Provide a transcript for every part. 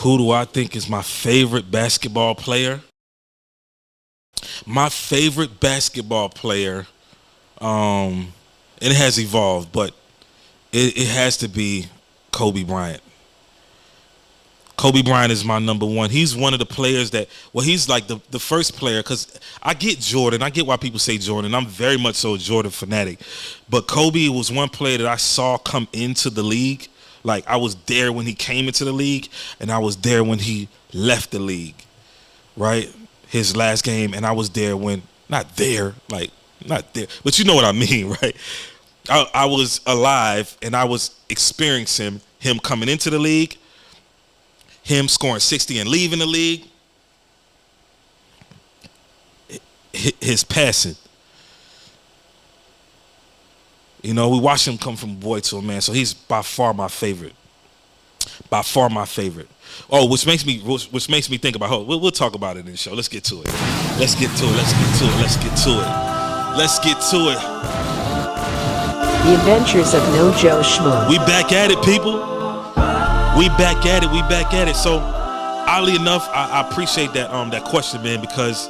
Who do I think is my favorite basketball player? My favorite basketball player, and it has evolved, but it has to be Kobe Bryant. Kobe Bryant is my number one. He's one of the players that, well, he's like the first player, because I get Jordan. I get why people say Jordan. I'm very much so a Jordan fanatic. But Kobe was one player that I saw come into the league. Like, I was there when he came into the league, and I was there when he left the league, right? His last game, and I was there when, not there, but you know what I mean, right? I was alive, and I was experiencing him coming into the league, him scoring 60 and leaving the league, his passing. You know, we watched him come from a boy to a man, so he's by far my favorite. By far my favorite. Oh, which makes me think about, we'll talk about it in the show. Let's get to it. Let's get to it. The Adventures of No Joe Schmo. We back at it, people. We back at it. So, oddly enough, I appreciate that question, man, because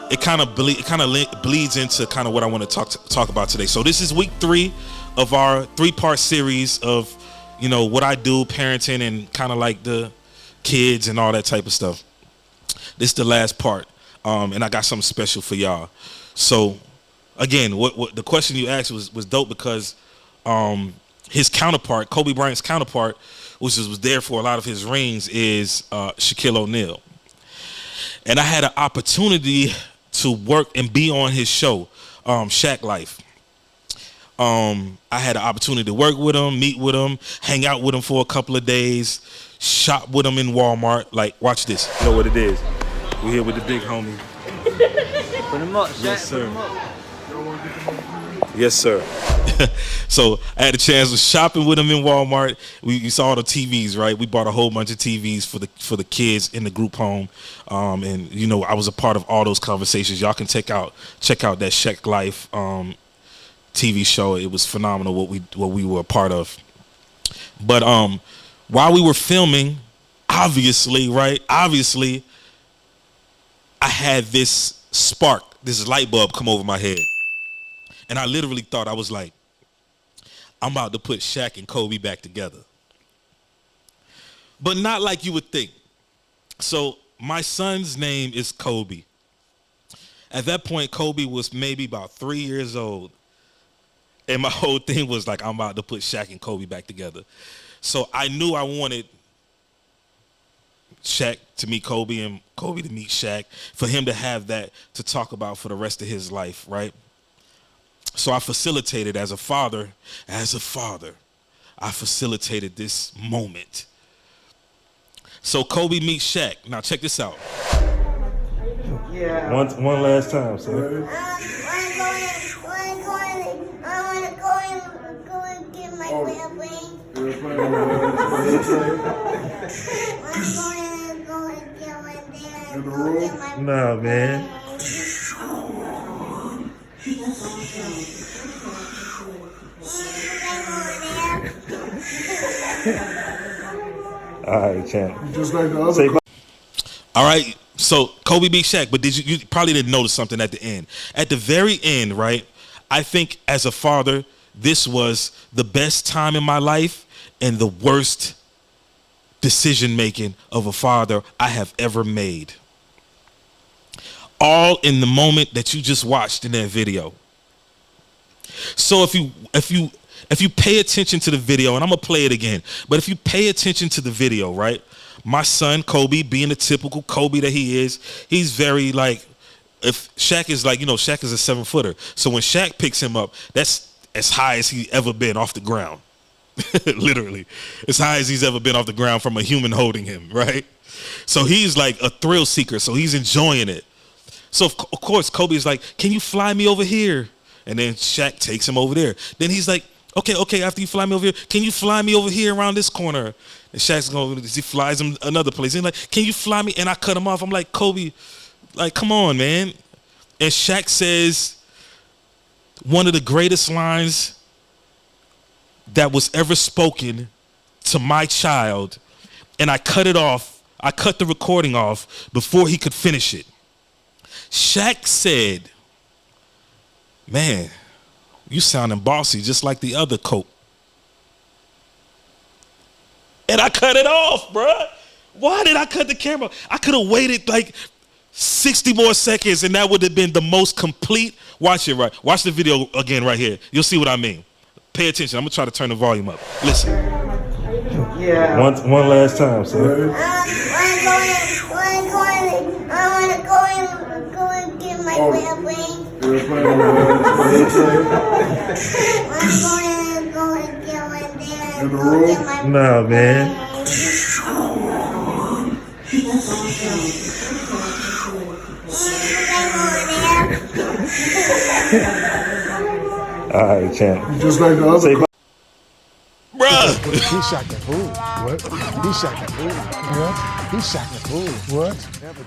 it kind of bleeds into kind of what I want to talk about today. So this is week 3 of our 3-part series of, you know, what I do, parenting, and kind of like the kids and all that type of stuff. This is the last part, and I got something special for y'all. So, again, what the question you asked was dope, because his counterpart, Kobe Bryant's counterpart, which was there for a lot of his rings, is Shaquille O'Neal. And I had an opportunity to work and be on his show, Shaq Life. I had an opportunity to work with him, meet with him, hang out with him for a couple of days, shop with him in Walmart. Like, watch this. You know what it is. We're here with the big homie. Put him up, Shaq. Yes, sir. Yes, sir. So I had a chance of shopping with him in Walmart. We saw the TVs, right? We bought a whole bunch of TVs for the kids in the group home, and you know, I was a part of all those conversations. Y'all can check out that Shaq Life TV show. It was phenomenal what we were a part of. But while we were filming, obviously, I had this spark, this light bulb come over my head. And I literally thought, I was like, I'm about to put Shaq and Kobe back together. But not like you would think. So my son's name is Kobe. At that point, Kobe was maybe about 3 years old. And my whole thing was like, I'm about to put Shaq and Kobe back together. So I knew I wanted Shaq to meet Kobe and Kobe to meet Shaq, for him to have that to talk about for the rest of his life, right? So I facilitated as a father, I facilitated this moment. So Kobe meets Shaq. Now check this out. Yeah. One last time, sir. I want to go and get my ring. I'm going to go and get one there and go get my No, man. All right, champ. Just like the other. All right, so Kobe beat Shaq, but you probably didn't notice something at the end. At the very end, right, I think as a father, this was the best time in my life and the worst decision-making of a father I have ever made. All in the moment that you just watched in that video. So if you pay attention to the video, and I'm gonna play it again, but if you pay attention to the video, right, my son Kobe, being the typical Kobe that he is, he's very like, if Shaq is like, you know, Shaq is a 7-footer, so when Shaq picks him up, that's as high as he ever been off the ground. Literally, as high as he's ever been off the ground from a human holding him, right? So he's like a thrill seeker, so he's enjoying it. So of course Kobe's like, can you fly me over here? And then Shaq takes him over there. Then he's like, okay, after you fly me over here, can you fly me over here around this corner? And Shaq's going, he flies him another place. He's like, can you fly me? And I cut him off. I'm like, Kobe, like, come on, man. And Shaq says one of the greatest lines that was ever spoken to my child, and I cut it off I cut the recording off before he could finish it. Shaq said, "Man, you sounding bossy just like the other Kobe." And I cut it off, bruh. Why did I cut the camera? I could have waited like 60 more seconds and that would have been the most complete. Watch it, right? Watch the video again right here. You'll see what I mean. Pay attention. I'm going to try to turn the volume up. Listen. Yeah. One last time, sir. I want to go and get my airplane. I'm going to go in there and go get my No, man. All right, champ. Just like the other. Bruh. He shot the fool. What? He shot the fool. What? He shot the fool. What?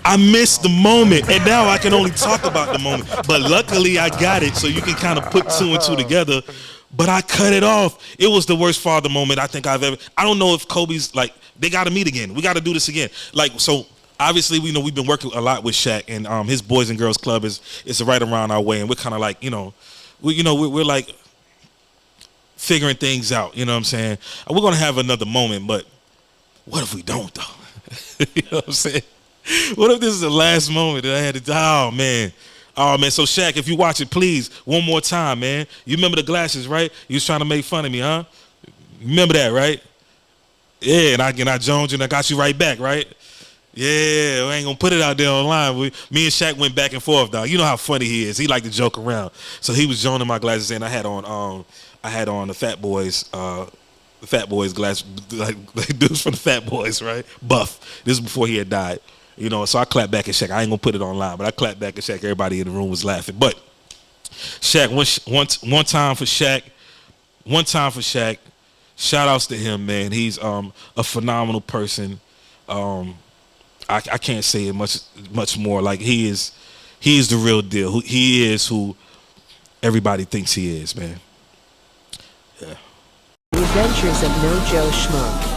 I missed the moment, and now I can only talk about the moment. But luckily, I got it, so you can kind of put two and two together. But I cut it off. It was the worst father moment I think I've ever. I don't know if Kobe's like, they got to meet again. We got to do this again. Like, so obviously, we know we've been working a lot with Shaq, and his Boys and Girls Club is right around our way, and we're kind of like, we're like figuring things out. You know what I'm saying? We're gonna have another moment, but what if we don't though? You know what I'm saying? What if this is the last moment that I had to? Oh man. So Shaq, if you watch it, please, one more time, man. You remember the glasses, right? You was trying to make fun of me, huh? Remember that, right? Yeah, and I jones you and I got you right back, right? Yeah, we ain't gonna put it out there online. Me and Shaq went back and forth, dog. You know how funny he is. He like to joke around. So he was joning my glasses, and I had on the Fat Boys glasses, like dudes from the Fat Boys, right? Buff. This is before he had died. So I clapped back at Shaq. I ain't gonna put it online, but I clapped back at Shaq. Everybody in the room was laughing. But Shaq, one time for Shaq. One time for Shaq. Shout outs to him, man. He's a phenomenal person. I can't say it much more. Like he is the real deal. He is who everybody thinks he is, man. Yeah. The Adventures of No Joe Schmo.